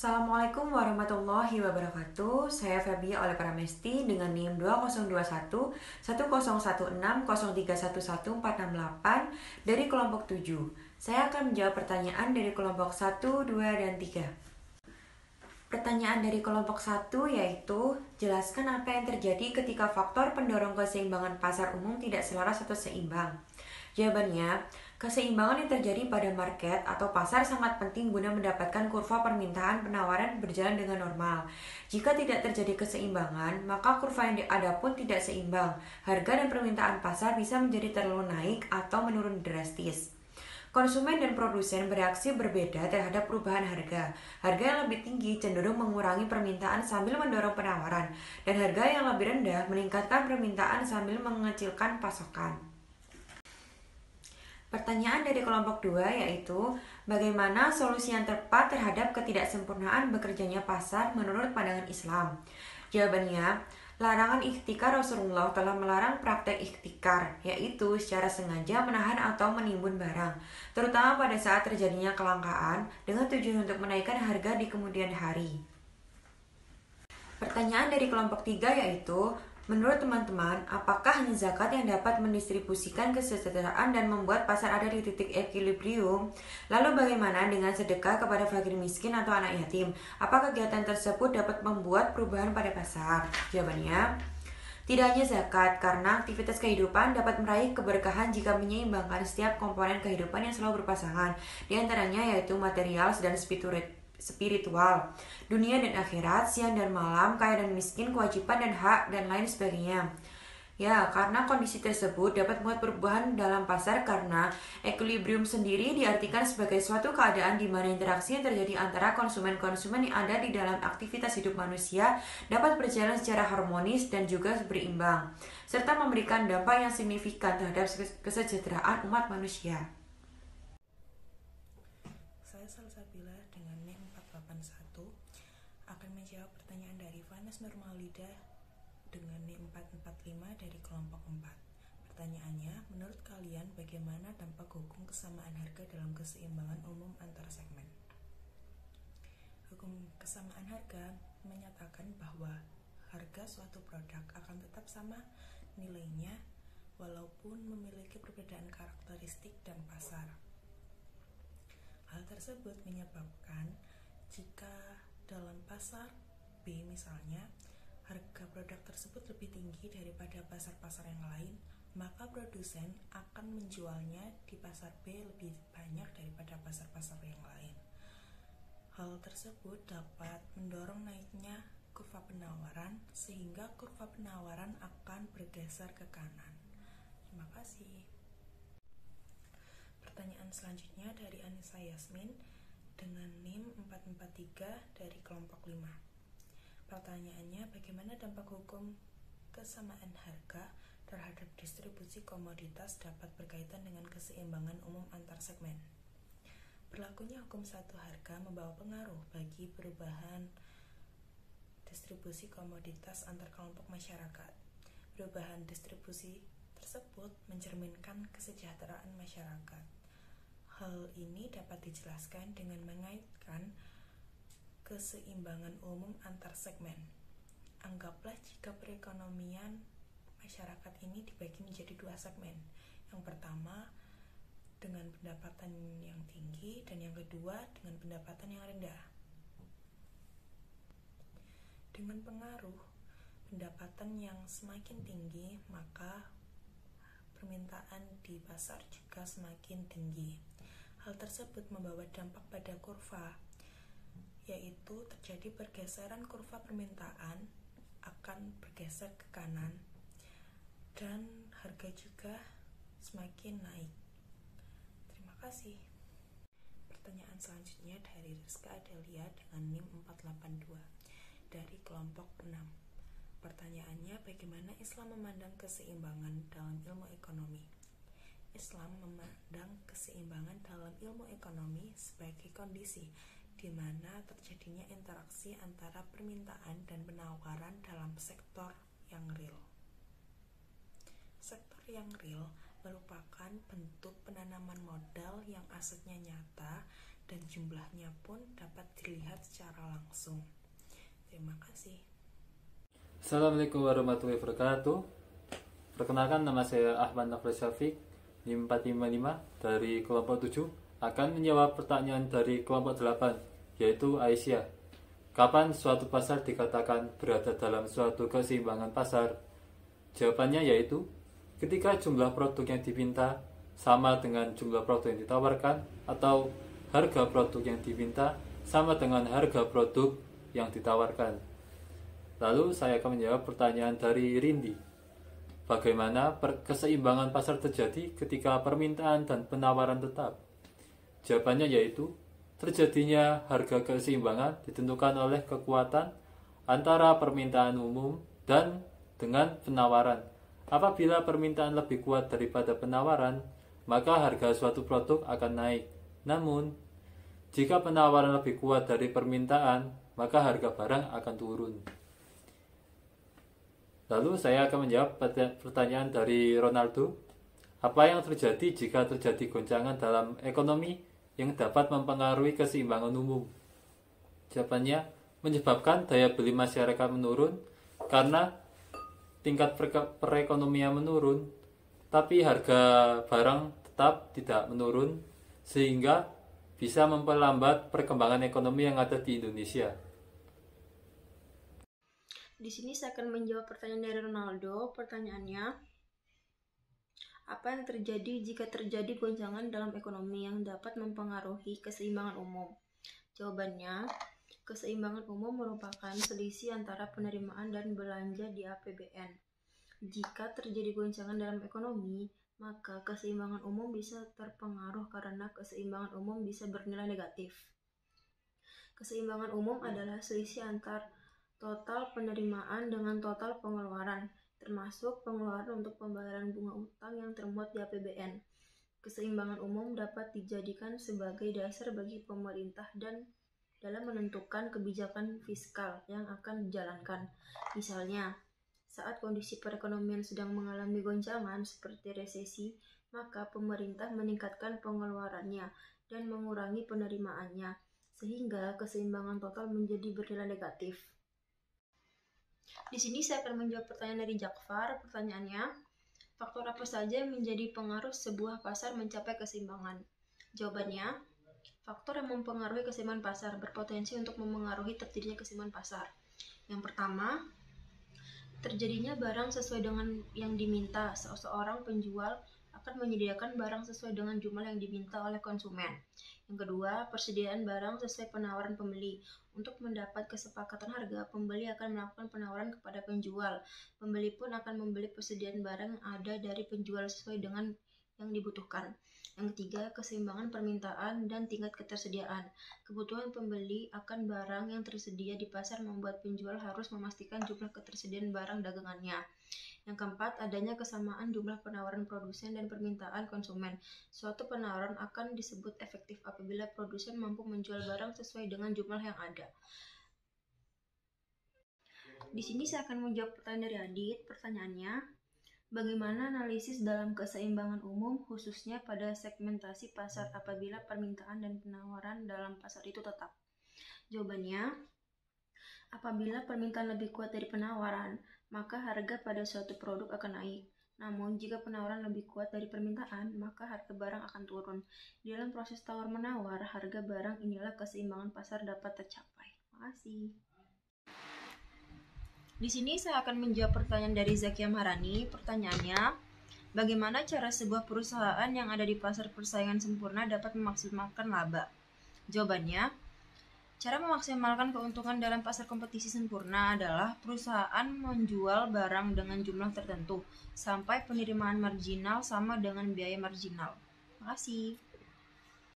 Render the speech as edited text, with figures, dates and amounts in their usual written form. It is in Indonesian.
Assalamualaikum warahmatullahi wabarakatuh. Saya Febia oleh Pramesti dengan NIM 2021 1016 0311 dari kelompok 7. Saya akan menjawab pertanyaan dari kelompok 1, 2, dan 3. Pertanyaan dari kelompok 1 yaitu, jelaskan apa yang terjadi ketika faktor pendorong keseimbangan pasar umum tidak selaras atau seimbang. Jawabannya, keseimbangan yang terjadi pada market atau pasar sangat penting guna mendapatkan kurva permintaan penawaran berjalan dengan normal. Jika tidak terjadi keseimbangan, maka kurva yang ada pun tidak seimbang. Harga dan permintaan pasar bisa menjadi terlalu naik atau menurun drastis. Konsumen dan produsen bereaksi berbeda terhadap perubahan harga. Harga yang lebih tinggi cenderung mengurangi permintaan sambil mendorong penawaran, dan harga yang lebih rendah meningkatkan permintaan sambil mengecilkan pasokan. Pertanyaan dari kelompok 2 yaitu, bagaimana solusi yang tepat terhadap ketidaksempurnaan bekerjanya pasar menurut pandangan Islam? Jawabannya, larangan ikhtikar Rasulullah telah melarang praktek ikhtikar, yaitu secara sengaja menahan atau menimbun barang, terutama pada saat terjadinya kelangkaan dengan tujuan untuk menaikkan harga di kemudian hari. Pertanyaan dari kelompok 3 yaitu, menurut teman-teman, apakah hanya zakat yang dapat mendistribusikan kesejahteraan dan membuat pasar ada di titik equilibrium? Lalu bagaimana dengan sedekah kepada fakir miskin atau anak yatim? Apa kegiatan tersebut dapat membuat perubahan pada pasar? Jawabannya, tidak hanya zakat, karena aktivitas kehidupan dapat meraih keberkahan jika menyeimbangkan setiap komponen kehidupan yang selalu berpasangan, di antaranya yaitu material dan spiritual, dunia dan akhirat, siang dan malam, kaya dan miskin, kewajiban dan hak, dan lain sebagainya. Ya, karena kondisi tersebut dapat membuat perubahan dalam pasar karena equilibrium sendiri diartikan sebagai suatu keadaan di mana interaksi yang terjadi antara konsumen-konsumen yang ada di dalam aktivitas hidup manusia dapat berjalan secara harmonis dan juga berimbang, serta memberikan dampak yang signifikan terhadap kesejahteraan umat manusia. Saya Salsabila dengan NIM 481 akan menjawab pertanyaan dari Vanes Nurmalida dengan NIM 445 dari kelompok 4. Pertanyaannya, menurut kalian bagaimana dampak hukum kesamaan harga dalam keseimbangan umum antar segmen? Hukum kesamaan harga menyatakan bahwa harga suatu produk akan tetap sama nilainya walaupun memiliki perbedaan karakteristik dan pasar. Hal tersebut menyebabkan jika dalam pasar B misalnya, harga produk tersebut lebih tinggi daripada pasar-pasar yang lain, maka produsen akan menjualnya di pasar B lebih banyak daripada pasar-pasar yang lain. Hal tersebut dapat mendorong naiknya kurva penawaran sehingga kurva penawaran akan bergeser ke kanan. Terima kasih. Pertanyaan selanjutnya dari Anissa Yasmin dengan NIM 443 dari kelompok 5. Pertanyaannya, bagaimana dampak hukum kesamaan harga terhadap distribusi komoditas dapat berkaitan dengan keseimbangan umum antar segmen? Berlakunya hukum satu harga membawa pengaruh bagi perubahan distribusi komoditas antar kelompok masyarakat. Perubahan distribusi tersebut mencerminkan kesejahteraan masyarakat. Hal ini dapat dijelaskan dengan mengaitkan keseimbangan umum antar segmen. Anggaplah jika perekonomian masyarakat ini dibagi menjadi dua segmen. Yang pertama dengan pendapatan yang tinggi dan yang kedua dengan pendapatan yang rendah. Dengan pengaruh pendapatan yang semakin tinggi, maka permintaan di pasar juga semakin tinggi. Hal tersebut membawa dampak pada kurva, yaitu terjadi pergeseran kurva permintaan akan bergeser ke kanan dan harga juga semakin naik. Terima kasih. Pertanyaan selanjutnya dari Rizka Adelia dengan NIM 482 dari kelompok 6. Pertanyaannya, bagaimana Islam memandang keseimbangan dalam ilmu ekonomi? Islam memandang keseimbangan dalam ilmu ekonomi sebagai kondisi di mana terjadinya interaksi antara permintaan dan penawaran dalam sektor yang real. Sektor yang real merupakan bentuk penanaman modal yang asetnya nyata dan jumlahnya pun dapat dilihat secara langsung. Terima kasih. Assalamualaikum warahmatullahi wabarakatuh. Perkenalkan, nama saya Ahmad Nafri Syafiq, NIM 455 dari kelompok 7, akan menjawab pertanyaan dari kelompok 8, yaitu Aisyah. Kapan suatu pasar dikatakan berada dalam suatu keseimbangan pasar? Jawabannya yaitu ketika jumlah produk yang diminta sama dengan jumlah produk yang ditawarkan, atau harga produk yang diminta sama dengan harga produk yang ditawarkan. Lalu saya akan menjawab pertanyaan dari Rindi. Bagaimana keseimbangan pasar terjadi ketika permintaan dan penawaran tetap? Jawabannya yaitu terjadinya harga keseimbangan ditentukan oleh kekuatan antara permintaan umum dan dengan penawaran. Apabila permintaan lebih kuat daripada penawaran, maka harga suatu produk akan naik. Namun, jika penawaran lebih kuat dari permintaan, maka harga barang akan turun. Lalu saya akan menjawab pertanyaan dari Ronaldo. Apa yang terjadi jika terjadi goncangan dalam ekonomi yang dapat mempengaruhi keseimbangan umum? Jawabannya, menyebabkan daya beli masyarakat menurun karena tingkat perekonomian menurun, tapi harga barang tetap tidak menurun, sehingga bisa memperlambat perkembangan ekonomi yang ada di Indonesia. Di sini saya akan menjawab pertanyaan dari Ronaldo. Pertanyaannya, apa yang terjadi jika terjadi goncangan dalam ekonomi yang dapat mempengaruhi keseimbangan umum? Jawabannya, keseimbangan umum merupakan selisih antara penerimaan dan belanja di APBN. Jika terjadi goncangan dalam ekonomi, maka keseimbangan umum bisa terpengaruh karena keseimbangan umum bisa bernilai negatif. Keseimbangan umum adalah selisih antar total penerimaan dengan total pengeluaran, termasuk pengeluaran untuk pembayaran bunga utang yang termuat di APBN. Keseimbangan umum dapat dijadikan sebagai dasar bagi pemerintah dan dalam menentukan kebijakan fiskal yang akan dijalankan. Misalnya, saat kondisi perekonomian sedang mengalami goncangan seperti resesi, maka pemerintah meningkatkan pengeluarannya dan mengurangi penerimaannya, sehingga keseimbangan total menjadi bernilai negatif. Di sini saya akan menjawab pertanyaan dari Jakfar. Pertanyaannya, faktor apa saja yang menjadi pengaruh sebuah pasar mencapai keseimbangan? Jawabannya, faktor yang mempengaruhi keseimbangan pasar berpotensi untuk memengaruhi terjadinya keseimbangan pasar. Yang pertama, terjadinya barang sesuai dengan yang diminta. Seseorang penjual akan menyediakan barang sesuai dengan jumlah yang diminta oleh konsumen. Yang kedua, persediaan barang sesuai penawaran pembeli. Untuk mendapat kesepakatan harga, pembeli akan melakukan penawaran kepada penjual. Pembeli pun akan membeli persediaan barang yang ada dari penjual sesuai dengan yang dibutuhkan. Yang ketiga, keseimbangan permintaan dan tingkat ketersediaan. Kebutuhan pembeli akan barang yang tersedia di pasar membuat penjual harus memastikan jumlah ketersediaan barang dagangannya. Yang keempat, adanya kesamaan jumlah penawaran produsen dan permintaan konsumen. Suatu penawaran akan disebut efektif apabila produsen mampu menjual barang sesuai dengan jumlah yang ada. Di sini saya akan menjawab pertanyaan dari Adit. Pertanyaannya, bagaimana analisis dalam keseimbangan umum khususnya pada segmentasi pasar apabila permintaan dan penawaran dalam pasar itu tetap? Jawabannya, apabila permintaan lebih kuat dari penawaran, maka harga pada suatu produk akan naik. Namun, jika penawaran lebih kuat dari permintaan, maka harga barang akan turun. Di dalam proses tawar-menawar, harga barang inilah keseimbangan pasar dapat tercapai. Terima kasih. Di sini saya akan menjawab pertanyaan dari Zakia Maharani. Pertanyaannya, bagaimana cara sebuah perusahaan yang ada di pasar persaingan sempurna dapat memaksimalkan laba? Jawabannya, cara memaksimalkan keuntungan dalam pasar kompetisi sempurna adalah perusahaan menjual barang dengan jumlah tertentu sampai penerimaan marginal sama dengan biaya marginal. Terima kasih.